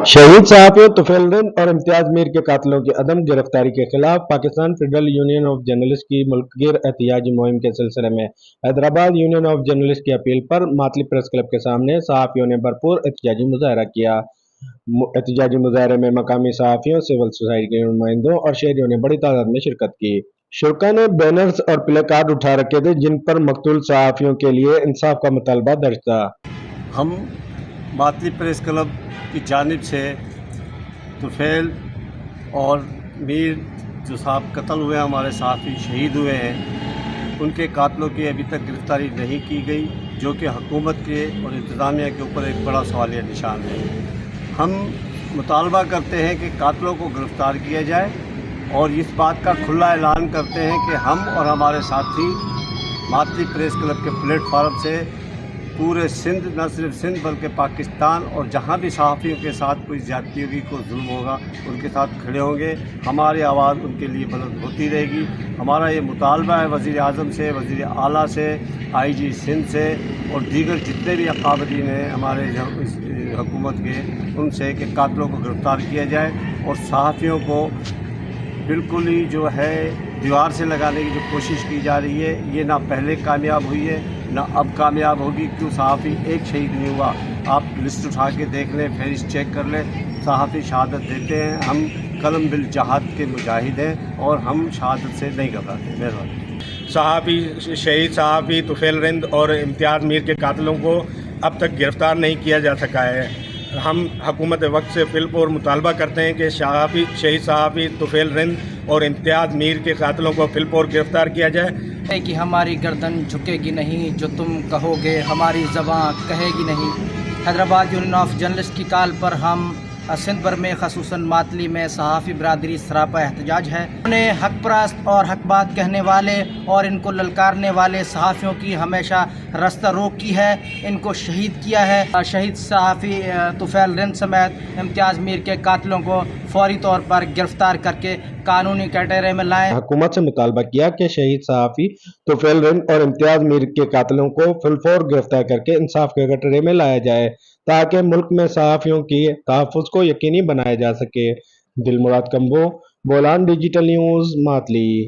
शहीद सहाफियों तुफैल रिंद और इम्तियाज मीर के कातिलों की अदम गिरफ्तारी के खिलाफ Pakistan federal union of journalist की मुल्कगीर एहतिजाजी मुहिम के सिलसिले में हैदराबाद यूनियन ऑफ जर्नलिस्ट की अपील पर मातली प्रेस क्लब के सामने सहाफियों ने भरपूर एहतिजाजी मुजाहरा किया। एहतिजाजी मुजाहरे में मकामी सहाफियों, सिविल सोसाइटी के नुमाइंदों और शहरियों ने बड़ी तादाद में शिरकत की। शुरा ने बैनर्स और प्ले कार्ड उठा रखे थे जिन पर मकतूल सहाफियों के लिए इंसाफ का मुतालबा दर्ज था। हम मातली प्रेस क्लब की जानिब से तुफैल और मीर जो साहब कत्ल हुए, हमारे साथी शहीद हुए हैं, उनके कातलों की अभी तक गिरफ्तारी नहीं की गई, जो कि हुकूमत के और इंतज़ामिया के ऊपर एक बड़ा सवालिया निशान है। हम मुतालबा करते हैं कि कातलों को गिरफ़्तार किया जाए और इस बात का खुला ऐलान करते हैं कि हम और हमारे साथी मातली प्रेस क्लब के प्लेटफार्म से पूरे सिंध, न सिर्फ सिंध बल्कि पाकिस्तान और जहाँ भी सहाफ़ियों के साथ कोई ज़्यादती होगी, कोई जुल्म होगा, उनके साथ खड़े होंगे। हमारी आवाज़ उनके लिए बुलंद होती रहेगी। हमारा ये मुतालबा है वज़ीर आज़म से, वज़ीर आला से, IG सिंध से और दीगर जितने भी अकाबदीन हैं हमारे हुकूमत के, उनसे कि कातलों को गिरफ़्तार किया जाए और सहाफ़ियों को बिल्कुल ही जो है दीवार से लगाने की जो कोशिश की जा रही है, ये ना पहले कामयाब हुई है ना अब कामयाब होगी। क्यों सहाफ़ी एक शहीद नहीं हुआ? आप लिस्ट उठा के देख लें, फहरिस्त चेक कर लें, सहाफ़ी शहादत देते हैं। हम कलम बिल जहाद के मुजाहिद हैं और हम शहादत से नहीं घबराते। मेहरबानी। सहाफ़ी शहीद सहाफ़ी तुफैल रिंद और इम्तियाज़ मीर के कातिलों को अब तक गिरफ़्तार नहीं किया जा सका है। हम हुकूमत वक्त से फिलपुर मुतालबा करते हैं कि शहीद सहाफ़ी तुफैल रिंद और इम्तियाज़ मीर के कातिलों को फिलपुर गिरफ़्तार किया जाए। कि हमारी गर्दन झुकेगी नहीं, जो तुम कहोगे हमारी ज़बां कहेगी नहीं। हैदराबाद यूनियन ऑफ जर्नलिस्ट की कॉल पर हम सिंध भर में खसूसन मातली में सहाफ़ी बरादरी सरापा एहतजाज है। उन्हें हक परस्त और हक बात कहने वाले और इनको ललकारने वाले सहाफ़ियों की हमेशा रास्ता रोक की है, इनको शहीद किया है। शहीद सहाफ़ी तुफैल रिंद समेत इम्तियाज़ मीर के कातिलों को फौरी तौर पर गिरफ्तार करके कानूनी कैटेगरी में लाएं। हुकूमत से मुतालबा किया कि शहीद सहाफ़ी तुफैल रिंद और इम्तियाज मीर के कातिलों को फिलफौर गिरफ्तार करके इंसाफ के कटघरे में लाया जाए ताकि मुल्क में सहाफ़ियों की तहफ़्फ़ुज़ को यकीनी बनाया जा सके। Dilmurad Kamboh, Bolan digital news, Matali.